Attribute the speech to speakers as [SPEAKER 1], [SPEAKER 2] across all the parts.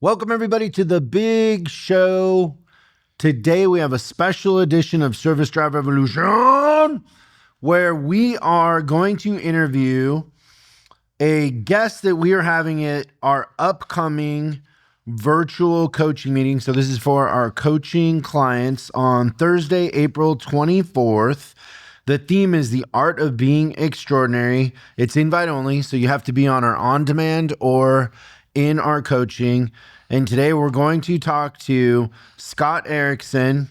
[SPEAKER 1] Welcome, everybody, to the big show. Today, we have a special edition of Service Drive Revolution where we are going to interview a guest that we are having at our upcoming virtual coaching meeting. So this is for our coaching clients on Thursday, April 24th. The theme is the art of being extraordinary. It's invite only, so you have to be on our on-demand or in our coaching. And today we're going to talk to Scott Erickson,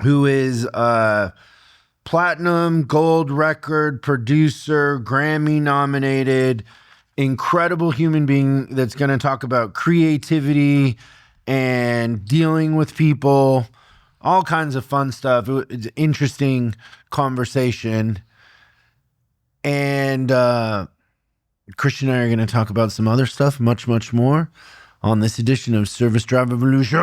[SPEAKER 1] who is a platinum, gold record producer, Grammy-nominated, incredible human being that's going to talk about creativity and dealing with people, all kinds of fun stuff. It's an interesting conversation. And Christian and I are going to talk about some other stuff, much, much more on this edition of Service Drive Revolution.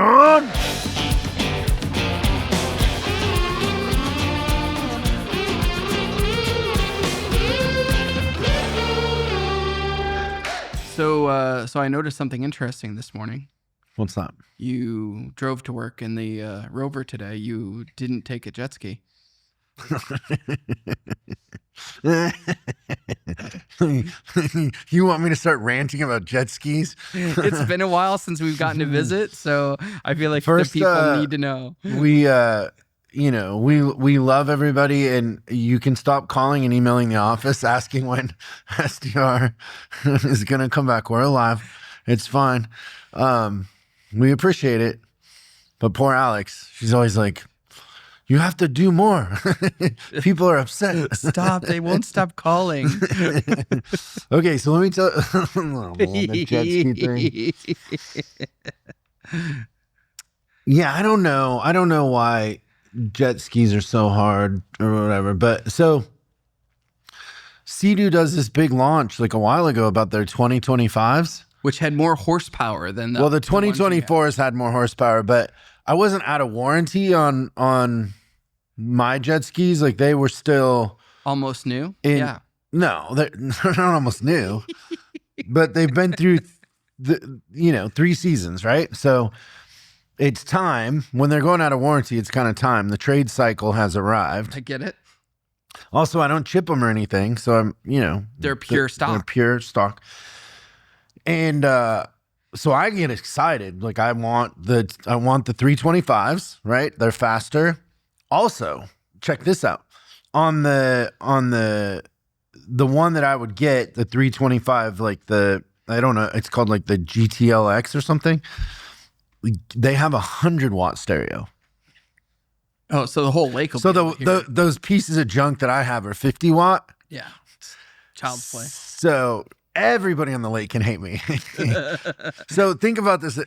[SPEAKER 2] So I noticed something interesting this morning.
[SPEAKER 1] What's that?
[SPEAKER 2] You drove to work in the Rover today. You didn't take a jet ski.
[SPEAKER 1] You want me to start ranting about jet skis?
[SPEAKER 2] It's been a while since we've gotten to visit, so I feel like the people need to know.
[SPEAKER 1] We love everybody, and you can stop calling and emailing the office asking when SDR is going to come back. We're alive. It's fine. We appreciate it. But poor Alex, she's always like, you have to do more. People are upset.
[SPEAKER 2] Stop. They won't stop calling.
[SPEAKER 1] Okay, so let me tell the jet ski thing. Yeah, I don't know. I don't know why jet skis are so hard or whatever. But so Sea-Doo does this big launch like a while ago about their 2025s.
[SPEAKER 2] Which had more horsepower than
[SPEAKER 1] the 2024s had more horsepower, but I wasn't out of warranty on my jet skis. Like they were still
[SPEAKER 2] almost new.
[SPEAKER 1] No, they're not almost new, but they've been through 3 seasons, right? So it's time. When they're going out of warranty, it's kind of time. The trade cycle has arrived.
[SPEAKER 2] I get it.
[SPEAKER 1] Also, I don't chip them or anything, so I'm
[SPEAKER 2] they're pure stock.
[SPEAKER 1] They're pure stock. And so I get excited. Like I want the 325s, right? They're faster. Also, check this out. On the one that I would get, the 325, like I don't know, it's called like the GTLX or something. They have 100-watt stereo.
[SPEAKER 2] Oh, so the whole lake will
[SPEAKER 1] be those pieces of junk that I have are 50-watt.
[SPEAKER 2] Yeah. Child's play.
[SPEAKER 1] So everybody on the lake can hate me. So think about this,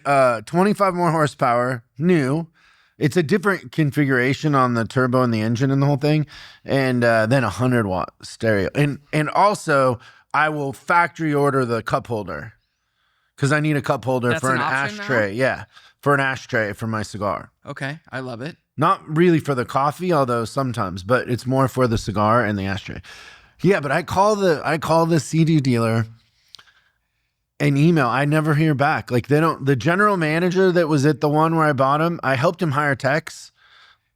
[SPEAKER 1] 25 more horsepower, new. It's a different configuration on the turbo and the engine and the whole thing. And then 100-watt stereo. And also, I will factory order the cup holder because I need a cup holder for an ashtray. Now? Yeah, for an ashtray for my cigar.
[SPEAKER 2] Okay, I love it.
[SPEAKER 1] Not really for the coffee, although sometimes, but it's more for the cigar and the ashtray. Yeah, but I call the Sea-Doo dealer an email. I never hear back. Like the general manager that was at the one where I bought him, I helped him hire techs,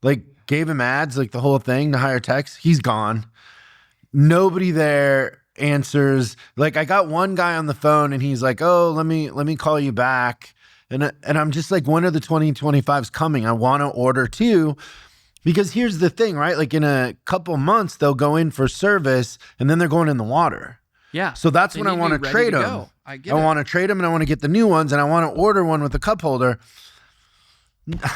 [SPEAKER 1] like gave him ads, like the whole thing to hire techs. He's gone. Nobody there answers. Like I got one guy on the phone and he's like, oh, let me call you back. And I'm just like, when are the 2025s coming? I want to order too. Because here's the thing, right? Like in a couple months, they'll go in for service and then they're going in the water.
[SPEAKER 2] Yeah.
[SPEAKER 1] So that's when I want to trade them. I want to trade them and I want to get the new ones and I want to order one with a cup holder.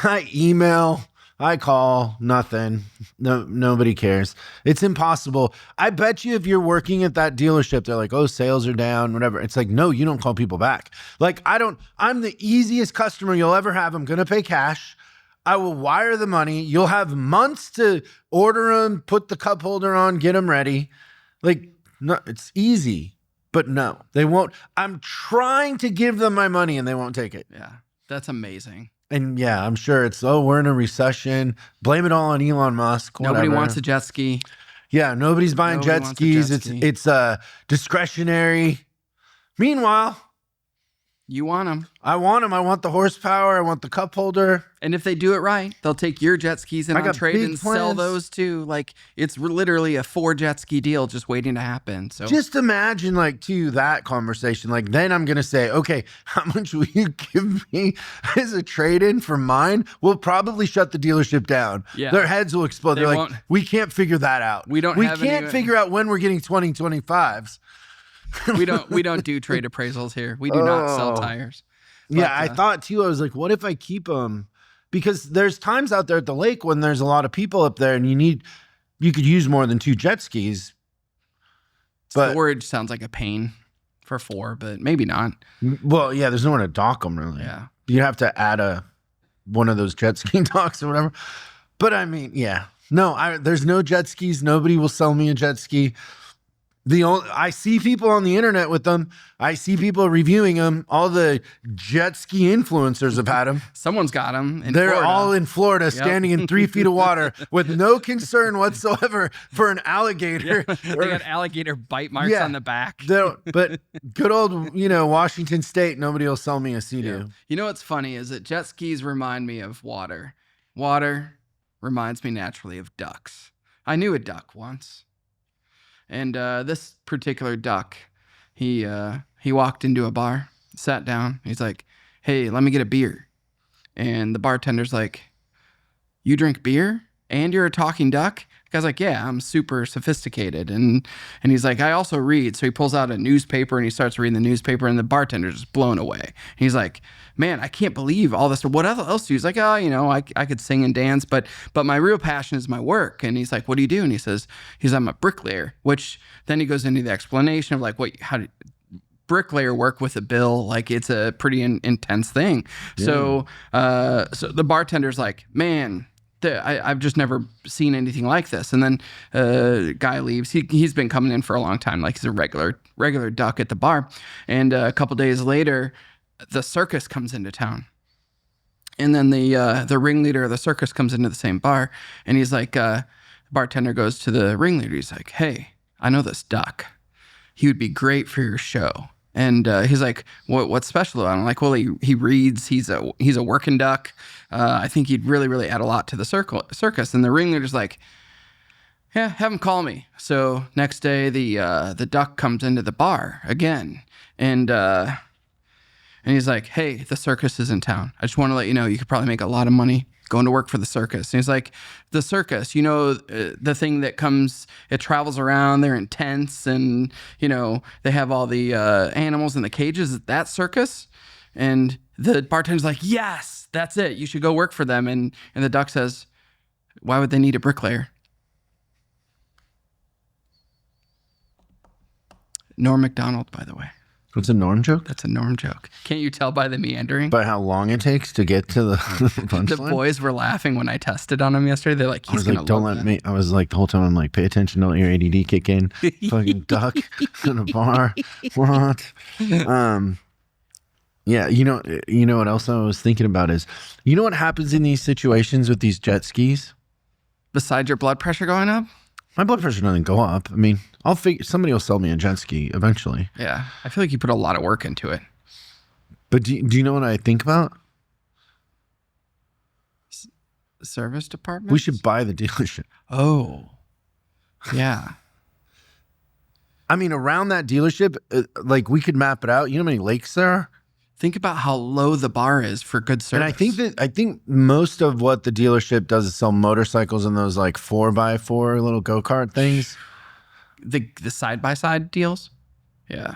[SPEAKER 1] I email, I call, nothing. No, nobody cares. It's impossible. I bet you if you're working at that dealership, they're like, oh, sales are down, whatever. It's like, no, you don't call people back. Like I'm the easiest customer you'll ever have. I'm going to pay cash. I will wire the money. You'll have months to order them, put the cup holder on, get them ready. Like, no, it's easy, but no, they won't. I'm trying to give them my money and they won't take it.
[SPEAKER 2] Yeah, that's amazing.
[SPEAKER 1] And yeah, I'm sure it's, we're in a recession. Blame it all on Elon Musk. Whatever.
[SPEAKER 2] Nobody wants a jet ski.
[SPEAKER 1] Yeah, nobody's buying jet skis. It's discretionary. Meanwhile,
[SPEAKER 2] You want them.
[SPEAKER 1] I want them. I want the horsepower. I want the cup holder.
[SPEAKER 2] And if they do it right, they'll take your jet skis and on trade and sell those too. Like it's literally a 4 jet ski deal just waiting to happen. So
[SPEAKER 1] just imagine that conversation. Like then I'm going to say, okay, how much will you give me as a trade-in for mine? We'll probably shut the dealership down.
[SPEAKER 2] Yeah.
[SPEAKER 1] Their heads will explode. They're like, we can't figure that out.
[SPEAKER 2] We
[SPEAKER 1] can't figure out when we're getting 2025s.
[SPEAKER 2] we don't do trade appraisals here. We do not sell tires. But,
[SPEAKER 1] yeah, I thought too. I was like, what if I keep them? Because there's times out there at the lake when there's a lot of people up there, and you could use more than 2 jet skis. But
[SPEAKER 2] storage sounds like a pain for 4, but maybe not.
[SPEAKER 1] Well, yeah, there's nowhere to dock them really.
[SPEAKER 2] Yeah,
[SPEAKER 1] you have to add one of those jet ski docks or whatever. But I mean, yeah, no, there's no jet skis. Nobody will sell me a jet ski. I see people on the internet with them. I see people reviewing them. All the jet ski influencers have had them.
[SPEAKER 2] Someone's got them.
[SPEAKER 1] They're all in Florida, standing in 3 feet of water with no concern whatsoever for an alligator.
[SPEAKER 2] Yeah, they got alligator bite marks on the back.
[SPEAKER 1] But good old, Washington State, nobody will sell me a Sea-Doo.
[SPEAKER 2] Yeah. You know what's funny is that jet skis remind me of water. Water reminds me naturally of ducks. I knew a duck once. And this particular duck, he walked into a bar, sat down. He's like, "Hey, let me get a beer." And the bartender's like, "You drink beer and you're a talking duck?" The guy's like, "Yeah, I'm super sophisticated." And he's like, "I also read." So he pulls out a newspaper and he starts reading the newspaper, and the bartender's just blown away. And he's like, "Man, I can't believe all this. What else do you?" He's like, "Oh, I could sing and dance, but my real passion is my work." And he's like, "What do you do?" And he says, "I'm a bricklayer." Which then he goes into the explanation of like, how do bricklayer work with a bill? Like it's a pretty intense thing. Yeah. So the bartender's like, "Man, I've just never seen anything like this." And then guy leaves. He's been coming in for a long time. Like he's a regular duck at the bar. And a couple days later, the circus comes into town. And then the ringleader of the circus comes into the same bar. And he's like, bartender goes to the ringleader. He's like, "Hey, I know this duck. He would be great for your show." And he's like, "What's special about him?" I'm like, "Well, he reads. He's a working duck. I think he'd really, really add a lot to the circus." And the ringleader's like, "Yeah, have him call me." So next day, the duck comes into the bar again, and he's like, "Hey, the circus is in town. I just want to let you know you could probably make a lot of money going to work for the circus." And he's like, "The circus, the thing that comes, it travels around, they're in tents, and, they have all the animals in the cages, that circus?" And the bartender's like, "Yes, that's it. You should go work for them." And the duck says, "Why would they need a bricklayer?" Norm Macdonald, by the way.
[SPEAKER 1] What's a Norm joke?
[SPEAKER 2] That's a Norm joke. Can't you tell by the meandering?
[SPEAKER 1] By how long it takes to get to the punchline?
[SPEAKER 2] The boys were laughing when I tested on him yesterday. They're like, "He's gonna
[SPEAKER 1] don't
[SPEAKER 2] love
[SPEAKER 1] let
[SPEAKER 2] that."
[SPEAKER 1] me. I was like, the whole time, I'm like, pay attention, don't let your ADD kick in. Fucking duck in a bar. What? Yeah, you know what else I was thinking about is, what happens in these situations with these jet skis?
[SPEAKER 2] Besides your blood pressure going up?
[SPEAKER 1] My blood pressure doesn't go up. I mean, somebody will sell me a jet ski eventually.
[SPEAKER 2] Yeah, I feel like you put a lot of work into it.
[SPEAKER 1] But do you know what I think about?
[SPEAKER 2] Service department?
[SPEAKER 1] We should buy the dealership.
[SPEAKER 2] Oh, yeah.
[SPEAKER 1] I mean, around that dealership, we could map it out. You know how many lakes there are?
[SPEAKER 2] Think about how low the bar is for good service.
[SPEAKER 1] And I think most of what the dealership does is sell motorcycles and those 4x4 little go-kart things.
[SPEAKER 2] The side-by-side deals? Yeah.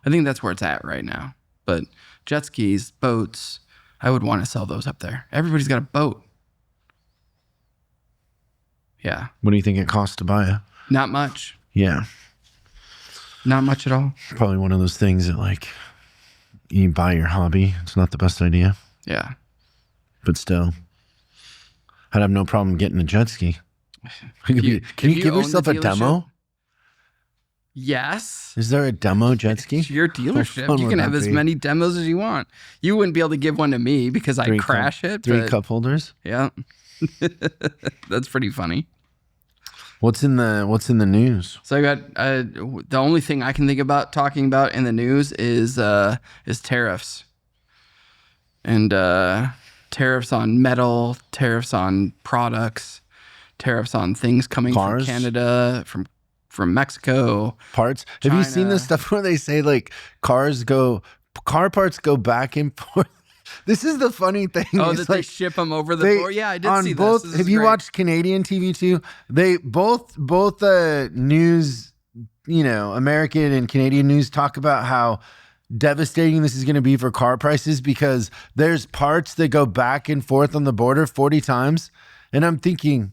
[SPEAKER 2] I think that's where it's at right now. But jet skis, boats, I would want to sell those up there. Everybody's got a boat. Yeah.
[SPEAKER 1] What do you think it costs to buy it?
[SPEAKER 2] Not much.
[SPEAKER 1] Yeah.
[SPEAKER 2] Not much at all.
[SPEAKER 1] Probably one of those things that you buy your hobby. It's not the best idea.
[SPEAKER 2] Yeah.
[SPEAKER 1] But still, I'd have no problem getting a jet ski. Can you give yourself a demo?
[SPEAKER 2] Yes.
[SPEAKER 1] Is there a demo jet ski?
[SPEAKER 2] It's your dealership. You can have as many demos as you want. You wouldn't be able to give one to me because I crash it.
[SPEAKER 1] 3 cup holders?
[SPEAKER 2] Yeah. That's pretty funny.
[SPEAKER 1] What's in the news?
[SPEAKER 2] So I got the only thing I can think about talking about in the news is tariffs and tariffs on metal, tariffs on products, tariffs on things coming
[SPEAKER 1] Cars?
[SPEAKER 2] from Canada, from Mexico.
[SPEAKER 1] Parts. Have you seen
[SPEAKER 2] China.
[SPEAKER 1] this stuff where they say like car parts go back and forth? This is the funny thing.
[SPEAKER 2] Oh,
[SPEAKER 1] It's
[SPEAKER 2] that they
[SPEAKER 1] like
[SPEAKER 2] ship them over the border. Yeah, I did see
[SPEAKER 1] both,
[SPEAKER 2] this.
[SPEAKER 1] Have you watched Canadian TV too? They both news, American and Canadian news talk about how devastating this is going to be for car prices because there's parts that go back and forth on the border 40 times. And I'm thinking,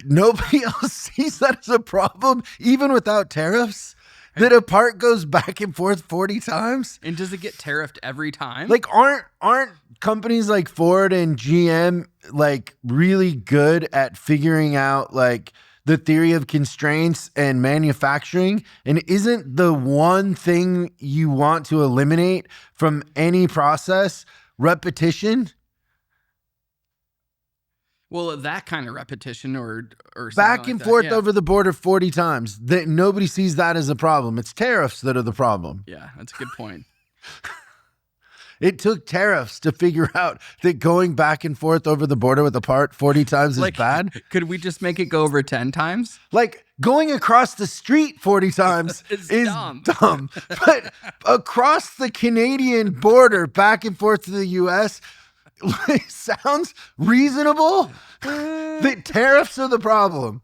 [SPEAKER 1] nobody else sees that as a problem, even without tariffs, that a part goes back and forth 40 times.
[SPEAKER 2] And does it get tariffed every time?
[SPEAKER 1] Like, aren't companies like Ford and GM like really good at figuring out like the theory of constraints and manufacturing? And isn't the one thing you want to eliminate from any process repetition?
[SPEAKER 2] Well, that kind of repetition or
[SPEAKER 1] Back and
[SPEAKER 2] like
[SPEAKER 1] forth
[SPEAKER 2] that, yeah.
[SPEAKER 1] over the border 40 times. That nobody sees that as a problem. It's tariffs that are the problem.
[SPEAKER 2] Yeah, that's a good point.
[SPEAKER 1] It took tariffs to figure out that going back and forth over the border with a part 40 times is bad.
[SPEAKER 2] Could we just make it go over 10 times?
[SPEAKER 1] Like going across the street 40 times is dumb. But across the Canadian border back and forth to the US sounds reasonable. The tariffs are the problem.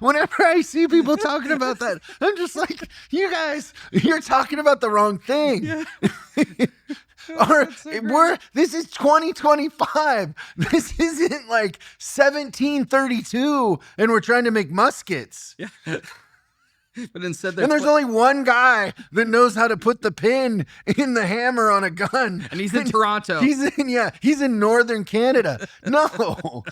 [SPEAKER 1] Whenever I see people talking about that, I'm just like, you guys, you're talking about the wrong thing.
[SPEAKER 2] Yeah.
[SPEAKER 1] This is 2025. This isn't like 1732 and we're trying to make muskets.
[SPEAKER 2] Yeah. But instead,
[SPEAKER 1] there's only one guy that knows how to put the pin in the hammer on a gun.
[SPEAKER 2] And he's in Toronto.
[SPEAKER 1] He's in northern Canada. No.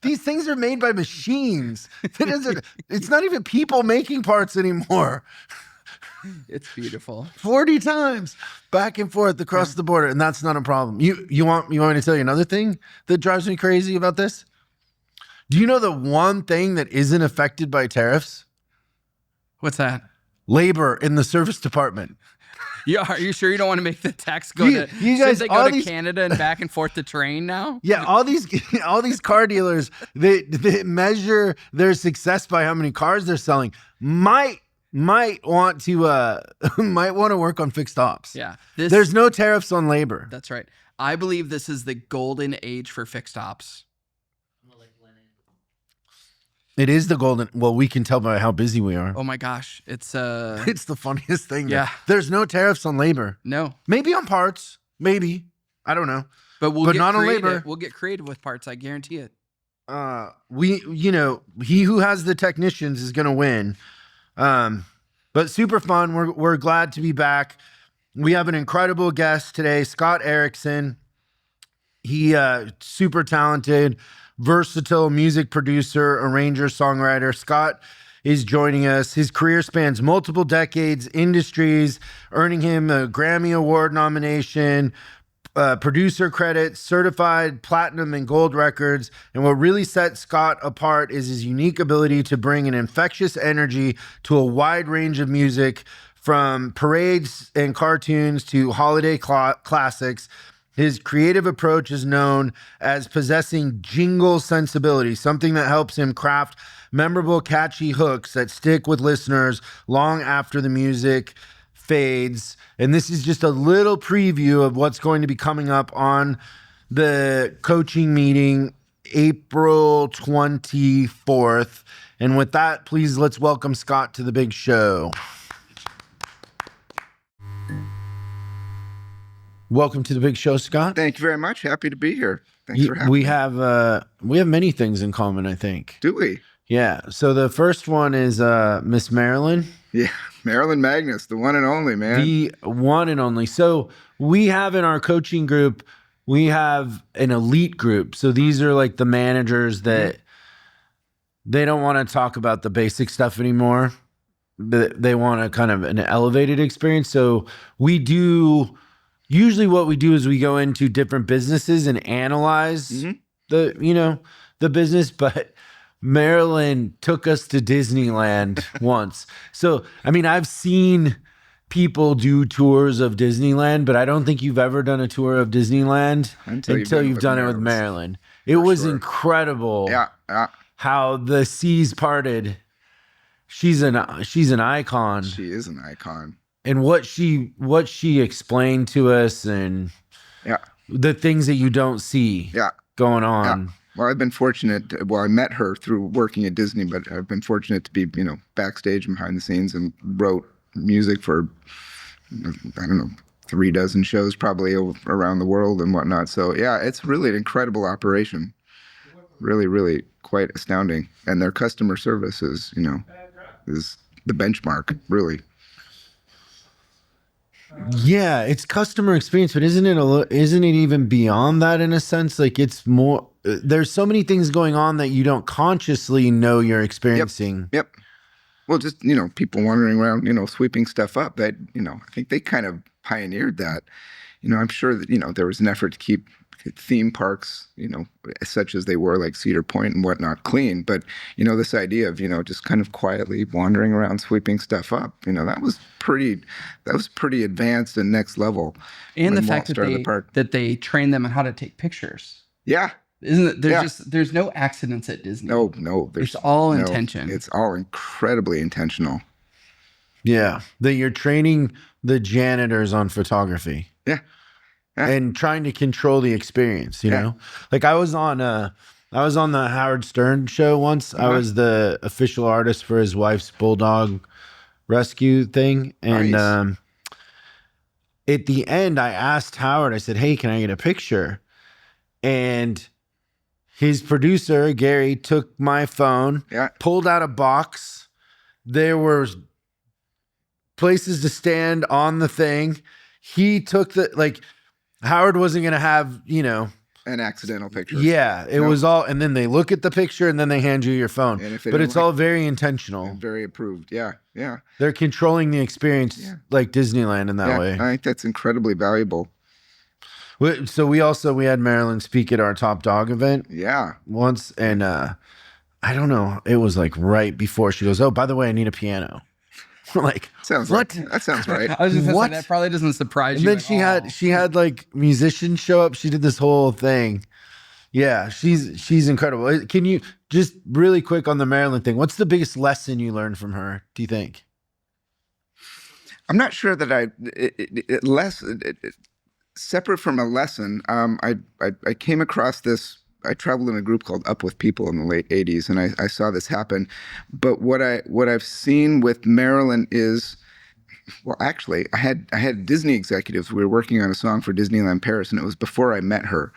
[SPEAKER 1] These things are made by machines. It's not even people making parts anymore.
[SPEAKER 2] It's beautiful.
[SPEAKER 1] 40 times back and forth across the border, and that's not a problem. You want me to tell you another thing that drives me crazy about this? Do you know the one thing that isn't affected by tariffs?
[SPEAKER 2] What's that?
[SPEAKER 1] Labor in the service department.
[SPEAKER 2] Yeah, are you sure you don't want to make the tax go
[SPEAKER 1] You guys,
[SPEAKER 2] they go to Canada and back and forth to train now?
[SPEAKER 1] Yeah, all these car dealers that measure their success by how many cars they're selling might want to work on fixed ops.
[SPEAKER 2] Yeah.
[SPEAKER 1] There's no tariffs on labor.
[SPEAKER 2] That's right. I believe this is the golden age for fixed ops.
[SPEAKER 1] It is the golden. Well, we can tell by how busy we are.
[SPEAKER 2] Oh my gosh, it's
[SPEAKER 1] it's the funniest thing.
[SPEAKER 2] Yeah.
[SPEAKER 1] There's no tariffs on labor.
[SPEAKER 2] No.
[SPEAKER 1] Maybe on parts. Maybe. I don't know.
[SPEAKER 2] But we'll get
[SPEAKER 1] not on
[SPEAKER 2] creative.
[SPEAKER 1] labor.
[SPEAKER 2] We'll get creative with parts. I guarantee it.
[SPEAKER 1] He who has the technicians is going to win. But super fun. We're glad to be back. We have an incredible guest today, Scott Erickson. He super talented, versatile music producer, arranger, songwriter. Scott is joining us. His career spans multiple decades, industries, earning him a Grammy Award nomination, producer credits, certified platinum and gold records. And what really sets Scott apart is his unique ability to bring an infectious energy to a wide range of music, from parades and cartoons to holiday classics. His creative approach is known as possessing jingle sensibility, something that helps him craft memorable, catchy hooks that stick with listeners long after the music fades. And this is just a little preview of what's going to be coming up on the coaching meeting, April 24th. And with that, please let's welcome Scott to the big show. Welcome to the big show, Scott.
[SPEAKER 3] Thank you very much. Happy to be here. Thanks for having me.
[SPEAKER 1] We have many things in common, I think.
[SPEAKER 3] Do we?
[SPEAKER 1] Yeah. So the first one is Miss Marilyn.
[SPEAKER 3] Yeah, Marilyn Magnus, the one and only, man.
[SPEAKER 1] The one and only. So we have in our coaching group, we have an elite group. So these are like the managers that they don't want to talk about the basic stuff anymore. They want a kind of an elevated experience. So usually what we do is we go into different businesses and analyze the business, but Marilyn took us to Disneyland once. So, I mean, I've seen people do tours of Disneyland, but I don't think you've ever done a tour of Disneyland until you've done it with Marilyn. It was incredible.
[SPEAKER 3] Yeah.
[SPEAKER 1] How the seas parted. She's an icon.
[SPEAKER 3] She is an icon.
[SPEAKER 1] And what she explained to us, and the things that you don't see going on.
[SPEAKER 3] Yeah. Well, I've been fortunate. Well, I met her through working at Disney, but I've been fortunate to be, backstage and behind the scenes, and wrote music for, I don't know, 36 shows probably around the world and whatnot. So yeah, it's really an incredible operation. Really, really quite astounding. And their customer service is the benchmark, really.
[SPEAKER 1] Yeah, it's customer experience, but isn't it even beyond that in a sense? Like, it's more, there's so many things going on that you don't consciously know you're experiencing.
[SPEAKER 3] Yep. Well, just, people wandering around, sweeping stuff up. That, I think they kind of pioneered that. I'm sure that, there was an effort to keep theme parks, such as they were, like Cedar Point and whatnot, clean. But, this idea of, just kind of quietly wandering around, sweeping stuff up, that was pretty advanced and next level.
[SPEAKER 2] And the fact that they train them on how to take pictures.
[SPEAKER 3] Yeah.
[SPEAKER 2] Isn't it? There's no accidents at Disney.
[SPEAKER 3] No.
[SPEAKER 2] There's all intention.
[SPEAKER 3] It's all incredibly intentional.
[SPEAKER 1] Yeah. That you're training the janitors on photography.
[SPEAKER 3] Yeah.
[SPEAKER 1] And trying to control the experience, know? Like, I was on the Howard Stern show once. I was the official artist for his wife's bulldog rescue thing. And
[SPEAKER 3] Nice.
[SPEAKER 1] At the end, I asked Howard, I said, "Hey, can I get a picture?" And his producer, Gary, took my phone, pulled out a box. There were places to stand on the thing. He took Howard wasn't going to have,
[SPEAKER 3] an accidental picture.
[SPEAKER 1] Yeah, it was all, and then they look at the picture and then they hand you your phone. But it's all very intentional.
[SPEAKER 3] Very approved. Yeah.
[SPEAKER 1] They're controlling the experience like Disneyland in that way.
[SPEAKER 3] I think that's incredibly valuable.
[SPEAKER 1] So we had Marilyn speak at our Top Dog event.
[SPEAKER 3] Yeah.
[SPEAKER 1] Once, and I don't know, it was like right before she goes, "Oh, by the way, I need a piano." We're like,
[SPEAKER 3] sounds
[SPEAKER 1] what?
[SPEAKER 3] Right. That sounds right.
[SPEAKER 2] I was just gonna say, that probably doesn't surprise you.
[SPEAKER 1] And then she had like musicians show up. She did this whole thing. Yeah, she's incredible. Can you just really quick on the Marilyn thing? What's the biggest lesson you learned from her, do you think?
[SPEAKER 3] I'm not sure that separate from a lesson. I came across this. I traveled in a group called Up With People in the late 80s, and I saw this happen. But what I've seen with Marilyn is, well, actually, I had Disney executives. We were working on a song for Disneyland Paris, and it was before I met her.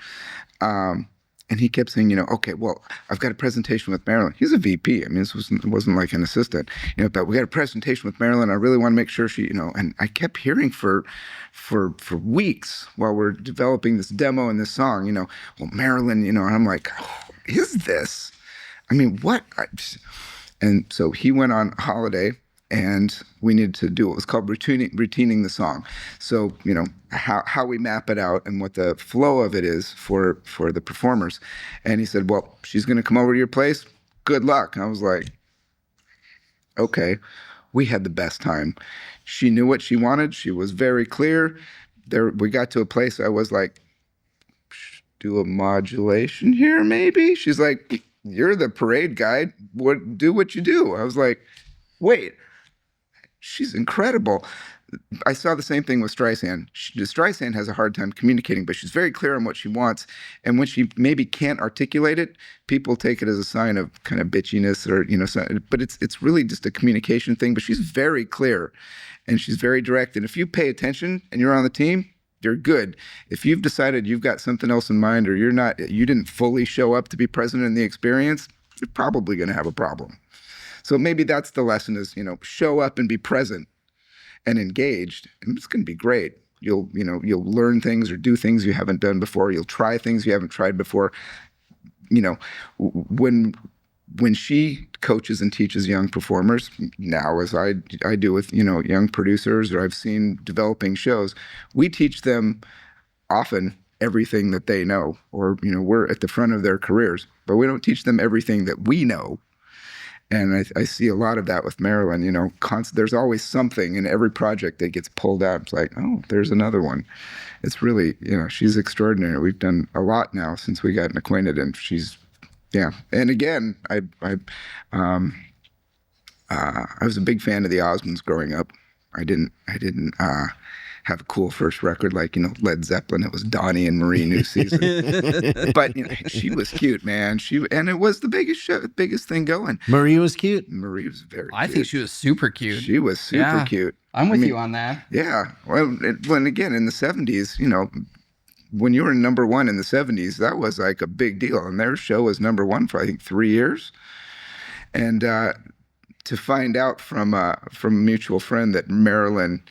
[SPEAKER 3] And he kept saying, okay, well, I've got a presentation with Marilyn. He's a VP. I mean, it wasn't like an assistant, but we got a presentation with Marilyn. I really want to make sure she, and I kept hearing for weeks while we're developing this demo and this song, well, Marilyn, and I'm like, who is this? I mean, what? And so he went on holiday, and we needed to do what was called routinning the song. So, how we map it out and what the flow of it is for the performers. And he said, well, she's going to come over to your place. Good luck. And I was like, okay. We had the best time. She knew what she wanted. She was very clear. We got to a place I was like, do a modulation here, maybe? She's like, you're the parade guide. Do what you do. I was like, wait. She's incredible. I saw the same thing with Streisand. Streisand has a hard time communicating, but she's very clear on what she wants. And when she maybe can't articulate it, people take it as a sign of kind of bitchiness or, but it's really just a communication thing. But she's very clear and she's very direct. And if you pay attention and you're on the team, you're good. If you've decided you've got something else in mind or you didn't fully show up to be present in the experience, you're probably going to have a problem. So maybe that's the lesson is, show up and be present and engaged, and it's going to be great. You'll learn things or do things you haven't done before. You'll try things you haven't tried before. When she coaches and teaches young performers now, as I do with, young producers, or I've seen developing shows, we teach them often everything that they know, or, we're at the front of their careers, but we don't teach them everything that we know. And I see a lot of that with Marilyn, there's always something in every project that gets pulled out. It's like, oh, there's another one. It's really, she's extraordinary. We've done a lot now since we got acquainted, and she's, yeah. And again, I was a big fan of the Osmonds growing up. I didn't have a cool first record like, Led Zeppelin. It was Donnie and Marie New Season. But she was cute, man. And it was the biggest thing going.
[SPEAKER 1] Marie was cute.
[SPEAKER 3] Marie was very cute.
[SPEAKER 2] I think she was super cute.
[SPEAKER 3] She was super cute.
[SPEAKER 2] I'm with you on that.
[SPEAKER 3] Yeah. Well, when again, in the 70s, when you were number one in the 70s, that was like a big deal. And their show was number one for, I think, 3 years. And to find out from a mutual friend that Marilyn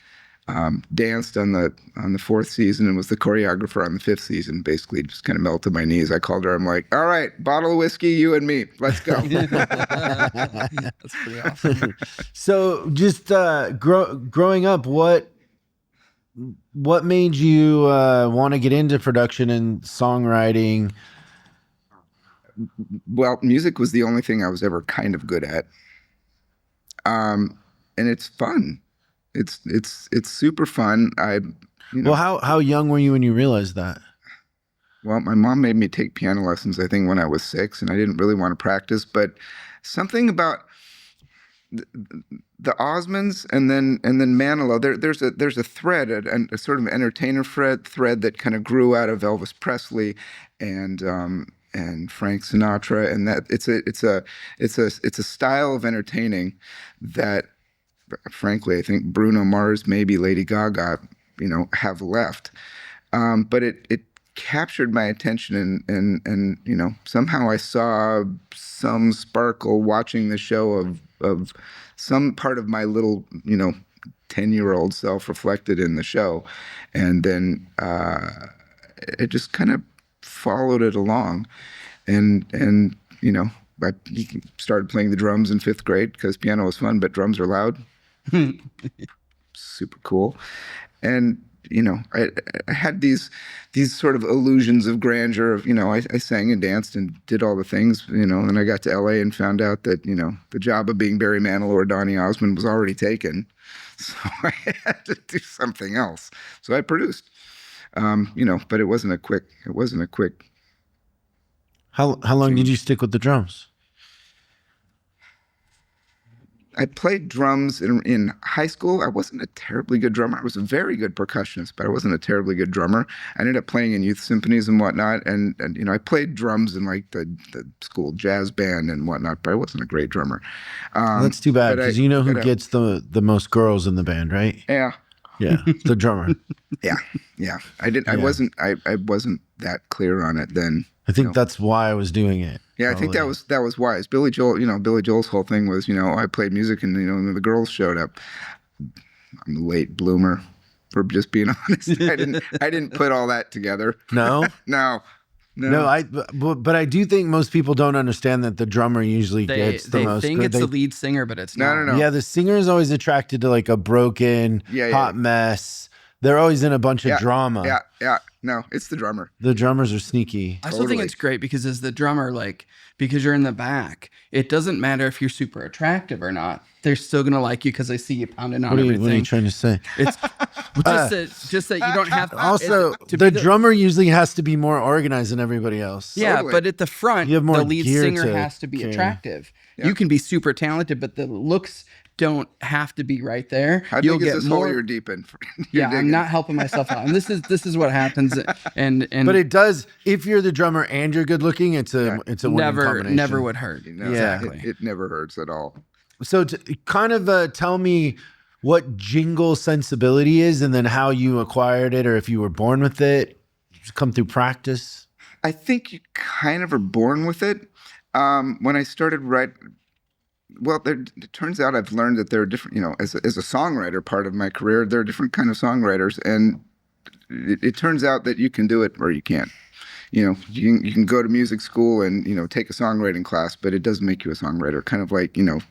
[SPEAKER 3] danced on the fourth season and was the choreographer on the fifth season, basically just kind of melted my knees. I called her. I'm like, all right, bottle of whiskey, you and me. Let's go.
[SPEAKER 2] That's pretty awesome.
[SPEAKER 1] So just growing up, what made you want to get into production and songwriting?
[SPEAKER 3] Well, music was the only thing I was ever kind of good at. And it's fun. It's super fun.
[SPEAKER 1] Well, how young were you when you realized that?
[SPEAKER 3] Well, my mom made me take piano lessons, I think, when I was 6, and I didn't really want to practice, but something about the Osmonds and then Manilow, there's a thread, a sort of entertainer thread that kind of grew out of Elvis Presley and Frank Sinatra, and that it's a style of entertaining that, frankly, I think Bruno Mars, maybe Lady Gaga, have left. But it captured my attention, and somehow I saw some sparkle watching the show of some part of my little 10-year-old self reflected in the show, and then it just kind of followed it along, and I started playing the drums in 5th grade because piano was fun, but drums are loud. Super cool. And I had these sort of illusions of grandeur of, I sang and danced and did all the things, and I got to LA and found out that, the job of being Barry Manilow or Donny Osmond was already taken. So I had to do something else. So I produced, but it wasn't a quick.
[SPEAKER 1] How long did you stick with the drums?
[SPEAKER 3] I played drums in high school. I wasn't a terribly good drummer. I was a very good percussionist, but I wasn't a terribly good drummer. I ended up playing in youth symphonies and whatnot, and I played drums in like the school jazz band and whatnot, but I wasn't a great drummer.
[SPEAKER 1] Well, that's too bad, because who gets the most girls in the band, right?
[SPEAKER 3] Yeah.
[SPEAKER 1] Yeah, the drummer.
[SPEAKER 3] Yeah. I wasn't that clear on it then.
[SPEAKER 1] I think that's why I was doing it.
[SPEAKER 3] Yeah,
[SPEAKER 1] probably.
[SPEAKER 3] I think that was wise. Billy Joel's whole thing was, I played music and the girls showed up. I'm a late bloomer, for just being honest. I didn't put all that together.
[SPEAKER 1] No?
[SPEAKER 3] No.
[SPEAKER 1] But I do think most people don't understand that the drummer usually gets the most.
[SPEAKER 2] They think it's the lead singer, but it's not.
[SPEAKER 3] No.
[SPEAKER 1] Yeah, the singer is always attracted to like a broken, hot mess. They're always in a bunch of drama.
[SPEAKER 3] Yeah. No, it's the drummer.
[SPEAKER 1] The drummers are sneaky.
[SPEAKER 2] I still think it's great because as the drummer, because you're in the back, it doesn't matter if you're super attractive or not. They're still going to like you because they see you pounding on everything.
[SPEAKER 1] What are you trying to say?
[SPEAKER 2] It's just that you don't have
[SPEAKER 1] also, the drummer usually has to be more organized than everybody else.
[SPEAKER 2] Yeah,
[SPEAKER 3] Totally.
[SPEAKER 2] but at the front,
[SPEAKER 1] You have more
[SPEAKER 2] the lead
[SPEAKER 1] gear
[SPEAKER 2] singer
[SPEAKER 1] to
[SPEAKER 2] has to be
[SPEAKER 1] carry.
[SPEAKER 2] attractive.
[SPEAKER 3] Yeah.
[SPEAKER 2] You can be super talented, but the looks don't have to be right there.
[SPEAKER 3] How
[SPEAKER 2] You'll
[SPEAKER 3] big is
[SPEAKER 2] get
[SPEAKER 3] this
[SPEAKER 2] more.
[SPEAKER 3] hole you're deep in?
[SPEAKER 2] Yeah, I'm not helping myself out, and this is what happens. And
[SPEAKER 1] But it does. If you're the drummer and you're good looking, it's a winning combination.
[SPEAKER 2] never would hurt.
[SPEAKER 3] Exactly. It never hurts at all.
[SPEAKER 1] So to kind of tell me what jingle sensibility is, and then how you acquired it, or if you were born with it, just come through practice.
[SPEAKER 3] I think you kind of are born with it. When I started it turns out I've learned that there are different, as a songwriter part of my career, there are different kind of songwriters, and it turns out that you can do it or you can't. You can go to music school and, take a songwriting class, but it doesn't make you a songwriter. Kind of like, you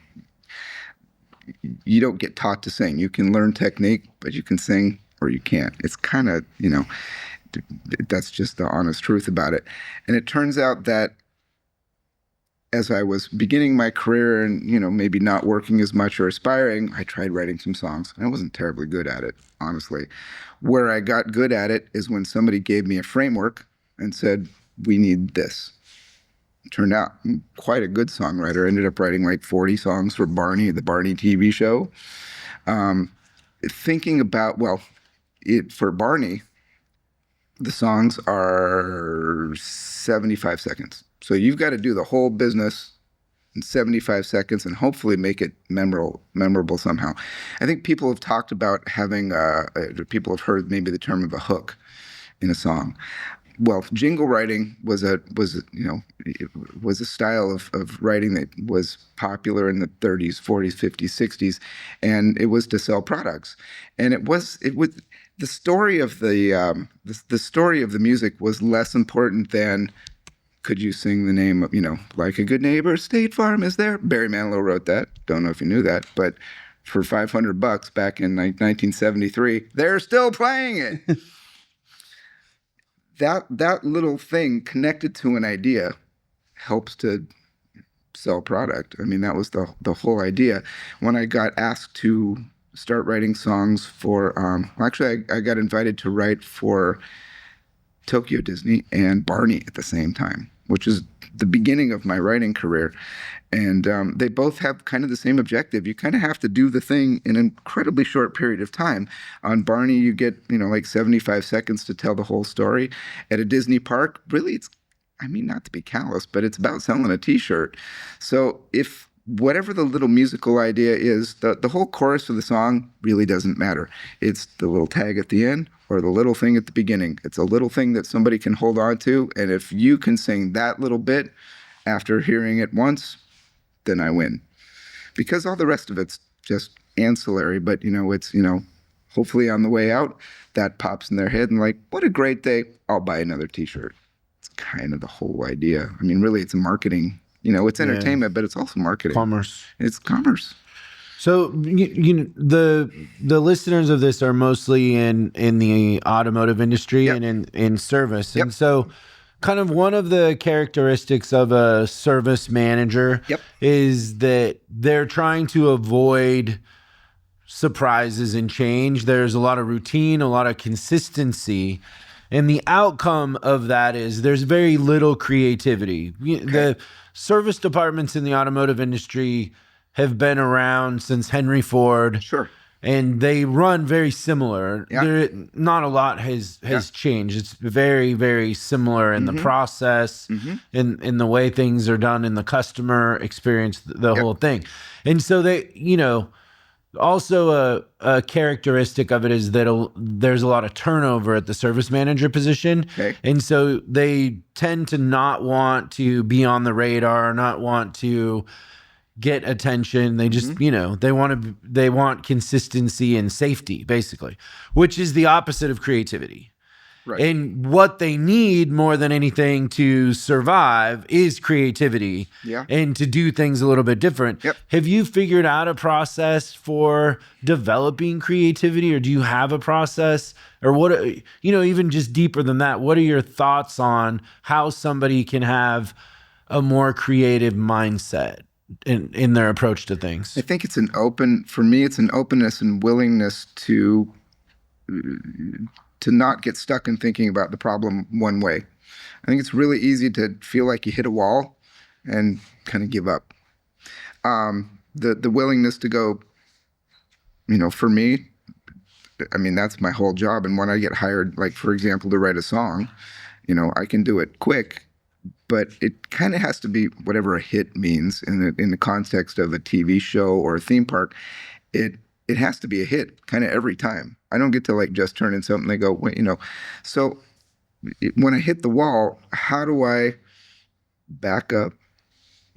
[SPEAKER 3] don't get taught to sing. You can learn technique, but you can sing or you can't. It's kind of, that's just the honest truth about it. And it turns out that as I was beginning my career and, maybe not working as much or aspiring, I tried writing some songs. I wasn't terribly good at it, honestly. Where I got good at it is when somebody gave me a framework and said, we need this. It turned out I'm quite a good songwriter. I ended up writing like 40 songs for Barney, the Barney TV show. Thinking about, for Barney, the songs are 75 seconds. So you've got to do the whole business in 75 seconds and hopefully make it memorable somehow. I think people have talked about having, people have heard maybe the term of a hook in a song. Well, jingle writing was a style of writing that was popular in the 30s, 40s, 50s, 60s, and it was to sell products. And it was the story of the story of the music was less important than could you sing the name of, like a good neighbor, State Farm is there. Barry Manilow wrote that. Don't know if you knew that, but for $500 back in 1973, they're still playing it. That little thing connected to an idea helps to sell product. I mean, that was the whole idea. When I got asked to start writing songs for, I got invited to write for Tokyo Disney and Barney at the same time, which is the beginning of my writing career. And they both have kind of the same objective. You kind of have to do the thing in an incredibly short period of time. On Barney, you get, like 75 seconds to tell the whole story. At a Disney park, really, not to be callous, but it's about selling a T-shirt. So if whatever the little musical idea is, the whole chorus of the song really doesn't matter. It's the little tag at the end or the little thing at the beginning. It's a little thing that somebody can hold on to. And if you can sing that little bit after hearing it once, then I win. Because all the rest of it's just ancillary, but it's, hopefully on the way out, that pops in their head and like, what a great day, I'll buy another T-shirt. It's kind of the whole idea. I mean, really, it's marketing. It's entertainment, but it's also marketing.
[SPEAKER 1] Commerce.
[SPEAKER 3] It's commerce.
[SPEAKER 1] So the listeners of this are mostly in the automotive industry
[SPEAKER 3] Yep.
[SPEAKER 1] and in service.
[SPEAKER 3] Yep.
[SPEAKER 1] And so kind of one of the characteristics of a service manager
[SPEAKER 3] Yep.
[SPEAKER 1] is that they're trying to avoid surprises and change. There's a lot of routine, a lot of consistency. And the outcome of that is there's very little creativity. The service departments in the automotive industry have been around since Henry Ford.
[SPEAKER 3] Sure.
[SPEAKER 1] And they run very similar.
[SPEAKER 3] Yeah.
[SPEAKER 1] Not a lot has changed. It's very, very similar in the process, in the way things are done, in the customer experience, the whole thing. And so they, also a characteristic of it is that there's a lot of turnover at the service manager position.
[SPEAKER 3] Okay.
[SPEAKER 1] And so they tend to not want to be on the radar, not want to get attention. They just, they want consistency and safety, basically, which is the opposite of creativity.
[SPEAKER 3] Right.
[SPEAKER 1] And what they need more than anything to survive is creativity.
[SPEAKER 3] Yeah.
[SPEAKER 1] And to do things a little bit different.
[SPEAKER 3] Yep.
[SPEAKER 1] Have you figured out a process for developing creativity, or do you have a process? Or what, even just deeper than that, what are your thoughts on how somebody can have a more creative mindset in their approach to things?
[SPEAKER 3] I think it's an openness and willingness to not get stuck in thinking about the problem one way. I think it's really easy to feel like you hit a wall and kind of give up. The willingness to go, for me, that's my whole job. And when I get hired, like, for example, to write a song, I can do it quick, but it kind of has to be whatever a hit means in the context of a TV show or a theme park. It has to be a hit kind of every time. I don't get to just turn in something. They go, wait, So when I hit the wall, how do I back up,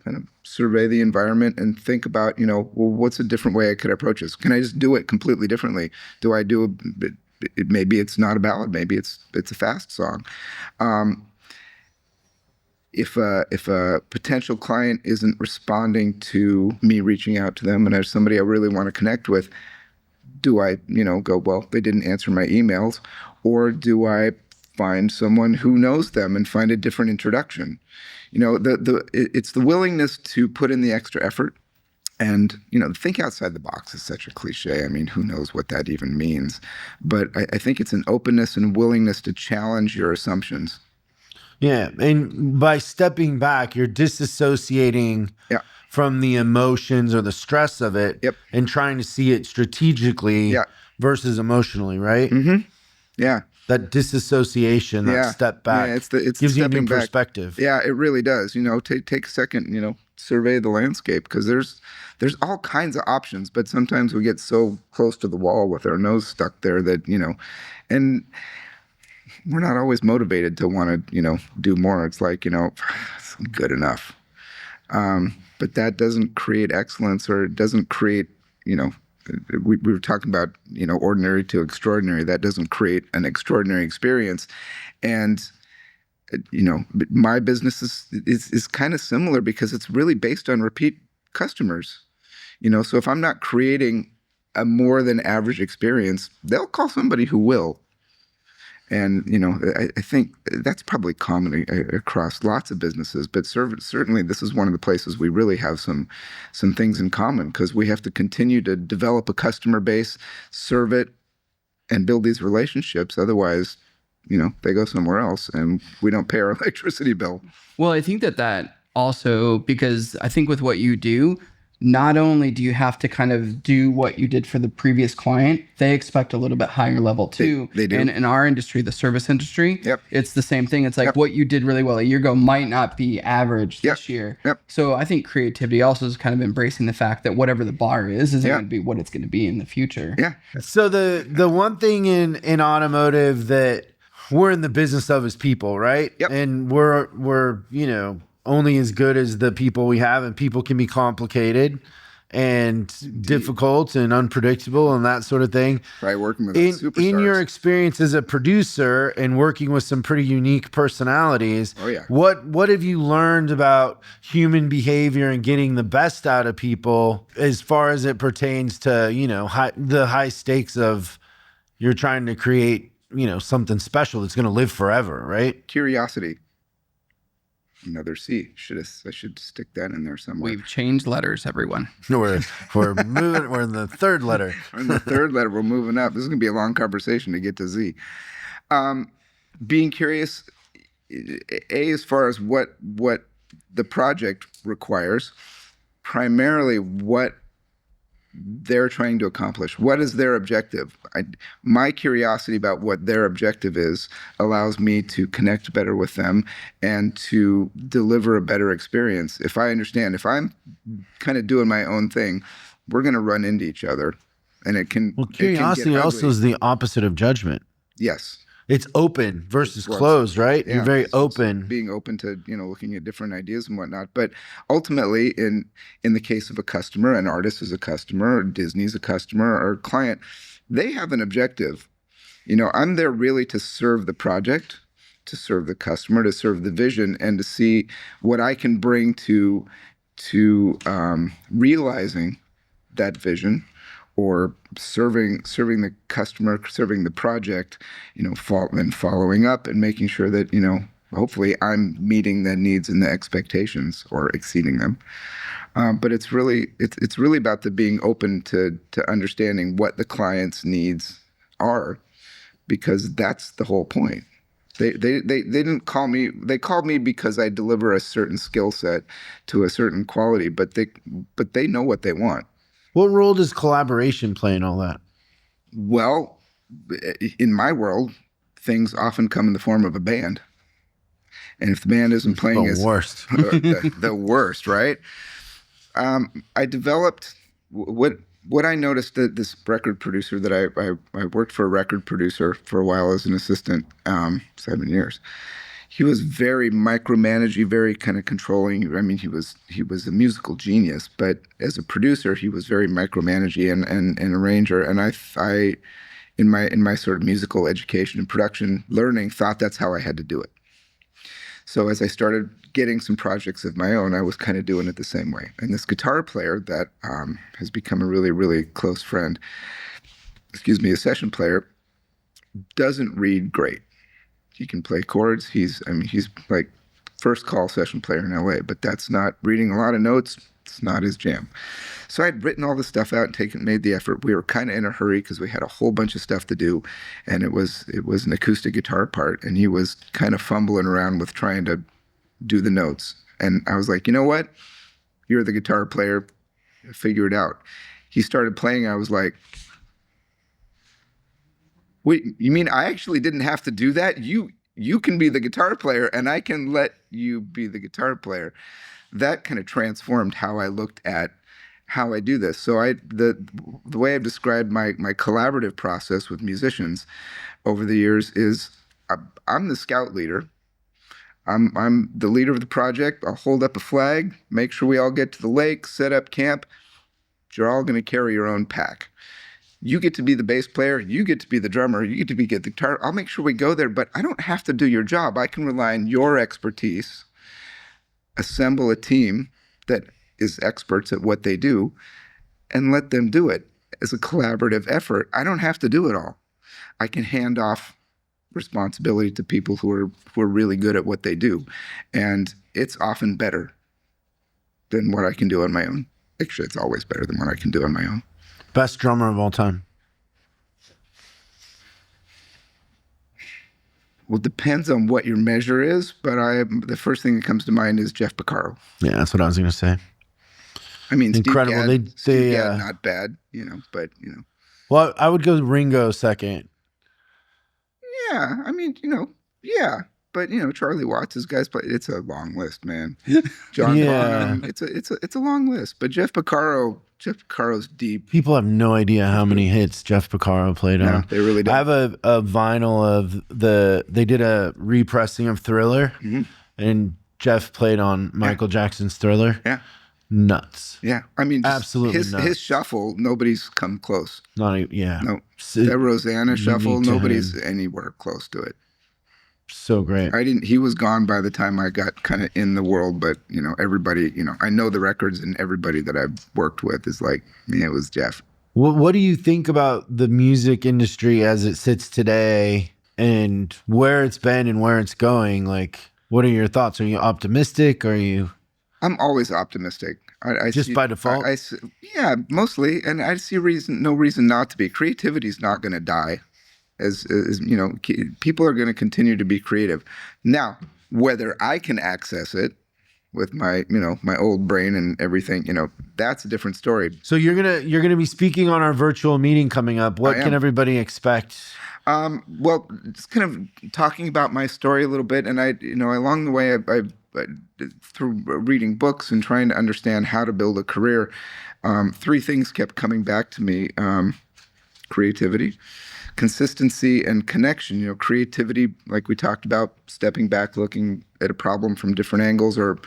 [SPEAKER 3] kind of survey the environment and think about, what's a different way I could approach this? Can I just do it completely differently? Do I do maybe it's not a ballad, maybe it's a fast song. If a potential client isn't responding to me reaching out to them and there's somebody I really want to connect with, do I, go, well, they didn't answer my emails? Or do I find someone who knows them and find a different introduction. It's the willingness to put in the extra effort. And, think outside the box is such a cliche. I mean, who knows what that even means? But I think it's an openness and willingness to challenge your assumptions.
[SPEAKER 1] Yeah. And by stepping back, you're disassociating from the emotions or the stress of it and trying to see it strategically versus emotionally, right?
[SPEAKER 3] Mm-hmm. Yeah.
[SPEAKER 1] That disassociation, that step back,
[SPEAKER 3] it's
[SPEAKER 1] gives you a new
[SPEAKER 3] back.
[SPEAKER 1] perspective.
[SPEAKER 3] Yeah, it really does. Take a second, survey the landscape, because there's all kinds of options, but sometimes we get so close to the wall with our nose stuck there that, and we're not always motivated to want to, do more. It's like, it's good enough. But that doesn't create excellence, or it doesn't create, we were talking about, ordinary to extraordinary. That doesn't create an extraordinary experience. And, my business is kind of similar, because it's really based on repeat customers. So if I'm not creating a more than average experience, they'll call somebody who will. And, I think that's probably common across lots of businesses, but certainly this is one of the places we really have some things in common, because we have to continue to develop a customer base, serve it, and build these relationships. Otherwise, they go somewhere else and we don't pay our electricity bill.
[SPEAKER 2] Well, I think that also, because I think with what you do, not only do you have to kind of do what you did for the previous client, they expect a little bit higher level too.
[SPEAKER 3] They do.
[SPEAKER 2] And in our industry, the service industry, it's the same thing. It's like what you did really well a year ago might not be average this year. So I think creativity also is kind of embracing the fact that whatever the bar isn't going to be what it's going to be in the future.
[SPEAKER 3] Yeah.
[SPEAKER 1] So the one thing in automotive that we're in the business of is people, right? And we're only as good as the people we have, and people can be complicated and difficult and unpredictable and that sort of thing.
[SPEAKER 3] Right, working with superstars.
[SPEAKER 1] In your experience as a producer and working with some pretty unique personalities, what have you learned about human behavior and getting the best out of people as far as it pertains to, the high stakes of you're trying to create, something special that's going to live forever, right?
[SPEAKER 3] Curiosity. Another C. I should stick that in there somewhere.
[SPEAKER 2] We've changed letters, everyone.
[SPEAKER 1] We're moving. We're in the third letter.
[SPEAKER 3] We're in the third letter. We're moving up. This is going to be a long conversation to get to Z. Being curious, as far as what the project requires, primarily what they're trying to accomplish. What is their objective? My curiosity about what their objective is allows me to connect better with them and to deliver a better experience. If I understand, if I'm kind of doing my own thing, we're going to run into each other, and it can.
[SPEAKER 1] Well, curiosity also is the opposite of judgment.
[SPEAKER 3] Yes.
[SPEAKER 1] It's open versus closed, right?
[SPEAKER 3] Yeah,
[SPEAKER 1] you're very open.
[SPEAKER 3] Being open to, looking at different ideas and whatnot. But ultimately, in the case of a customer, an artist is a customer, or Disney's a customer, or a client, they have an objective. I'm there really to serve the project, to serve the customer, to serve the vision, and to see what I can bring to realizing that vision, or serving the customer, serving the project, and following up and making sure that, hopefully I'm meeting the needs and the expectations or exceeding them. But it's really about the being open to understanding what the client's needs are, because that's the whole point. They didn't call me. They called me because I deliver a certain skill set to a certain quality, but they know what they want.
[SPEAKER 1] What role does collaboration play in all that?
[SPEAKER 3] Well, in my world, things often come in the form of a band. And if the band isn't playing,
[SPEAKER 1] the worst.
[SPEAKER 3] the worst, right? I developed what I noticed, that this record producer that I worked for, a record producer for a while as an assistant, 7 years. He was very micromanaging, very kind of controlling. I mean, he was a musical genius, but as a producer, he was very micromanaging and arranger. And I, in my sort of musical education and production learning, thought that's how I had to do it. So as I started getting some projects of my own, I was kind of doing it the same way. And this guitar player that has become a really, really close friend, a session player, doesn't read great. he can play chords. He's like first call session player in LA, but that's not reading a lot of notes. It's not his jam. So I'd written all this stuff out and made the effort. We were kind of in a hurry because we had a whole bunch of stuff to do, and it was an acoustic guitar part, and he was kind of fumbling around with trying to do the notes. And I was like, you know what? You're the guitar player. Figure it out. He started playing. I was like, wait, you mean I actually didn't have to do that? You can be the guitar player, and I can let you be the guitar player. That kind of transformed how I looked at how I do this. So the way I've described my collaborative process with musicians over the years is I'm the scout leader. I'm the leader of the project. I'll hold up a flag, make sure we all get to the lake, set up camp. You're all going to carry your own pack. You get to be the bass player. You get to be the drummer. You get to get the guitar. I'll make sure we go there, but I don't have to do your job. I can rely on your expertise, assemble a team that is experts at what they do, and let them do it as a collaborative effort. I don't have to do it all. I can hand off responsibility to people who are really good at what they do, and it's often better than what I can do on my own. Actually, it's always better than what I can do on my own.
[SPEAKER 1] Best drummer of all time?
[SPEAKER 3] Well, it depends on what your measure is, but the first thing that comes to mind is Jeff Porcaro.
[SPEAKER 1] Yeah, that's what I was going to say.
[SPEAKER 3] I mean,
[SPEAKER 1] incredible.
[SPEAKER 3] Steve Gadd, not bad, but.
[SPEAKER 1] Well, I would go Ringo second.
[SPEAKER 3] Yeah, I mean, yeah. But Charlie Watts, his guys play. It's a long list, man. John Bonham. It's a long list. But Jeff Porcaro's deep.
[SPEAKER 1] People have no idea how many hits Jeff Porcaro played on.
[SPEAKER 3] They really don't.
[SPEAKER 1] I have a vinyl of they did a repressing of Thriller, and Jeff played on Michael Jackson's Thriller.
[SPEAKER 3] Yeah.
[SPEAKER 1] Nuts.
[SPEAKER 3] Yeah. I mean,
[SPEAKER 1] absolutely nuts.
[SPEAKER 3] His shuffle, nobody's come close.
[SPEAKER 1] No.
[SPEAKER 3] That Rosanna shuffle, nobody's anywhere close to it.
[SPEAKER 1] So great.
[SPEAKER 3] He was gone by the time I got kind of in the world, but everybody, I know the records, and everybody that I've worked with is like, it was Jeff.
[SPEAKER 1] What do you think about the music industry as it sits today and where it's been and where it's going? Like, what are your thoughts? Are you optimistic?
[SPEAKER 3] I'm always optimistic. I
[SPEAKER 1] just
[SPEAKER 3] see,
[SPEAKER 1] by default?
[SPEAKER 3] Yeah, mostly. And I see no reason not to be. Creativity is not going to die. As people are going to continue to be creative. Now, whether I can access it with my old brain and everything, that's a different story.
[SPEAKER 1] So you're gonna be speaking on our virtual meeting coming up. What can everybody expect?
[SPEAKER 3] Well, just kind of talking about my story a little bit, and along the way, I through reading books and trying to understand how to build a career, three things kept coming back to me: creativity, consistency, and connection. Creativity, like we talked about, stepping back, looking at a problem from different angles, or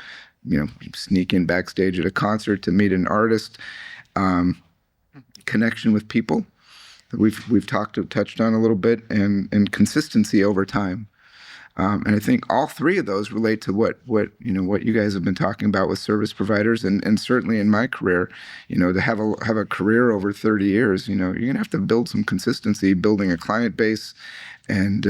[SPEAKER 3] sneak in backstage at a concert to meet an artist. Connection with people that we've touched on a little bit, and consistency over time. And I think all three of those relate to what you guys have been talking about with service providers, and certainly in my career, to have a career over 30 years, you're gonna have to build some consistency, building a client base, and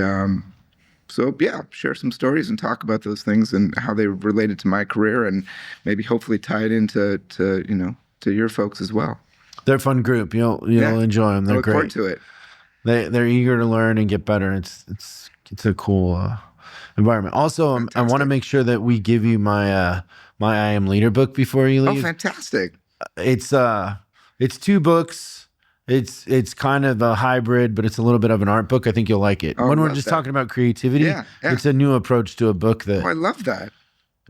[SPEAKER 3] so yeah, share some stories and talk about those things and how they related to my career, and maybe hopefully tie it into to your folks as well. They're
[SPEAKER 1] a fun group. You'll enjoy them. They're
[SPEAKER 3] great. I look forward
[SPEAKER 1] to it. They're eager to learn and get better. It's a cool environment. Also, I want to make sure that we give you my my I Am Leader book before you leave.
[SPEAKER 3] Oh, fantastic!
[SPEAKER 1] It's 2 books. It's kind of a hybrid, but it's a little bit of an art book. I think you'll like it. When we're just talking about creativity, it's a new approach to a book that
[SPEAKER 3] I love that.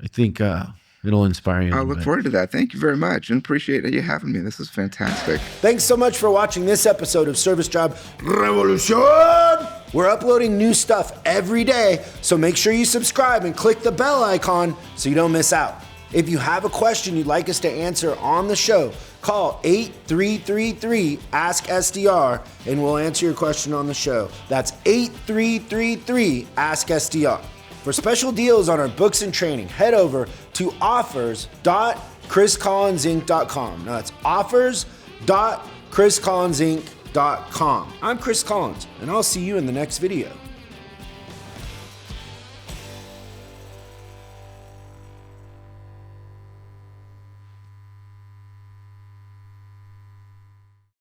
[SPEAKER 1] I think it'll inspire you.
[SPEAKER 3] I look forward to that. Thank you very much, and appreciate you having me. This is fantastic.
[SPEAKER 1] Thanks so much for watching this episode of Service Job Revolution. We're uploading new stuff every day, so make sure you subscribe and click the bell icon so you don't miss out. If you have a question you'd like us to answer on the show, call 8333-ASK-SDR and we'll answer your question on the show. That's 8333-ASK-SDR. For special deals on our books and training, head over to offers.chriscollinsinc.com. Now that's offers.chriscollinsinc.com. I'm Chris Collins, and I'll see you in the next video.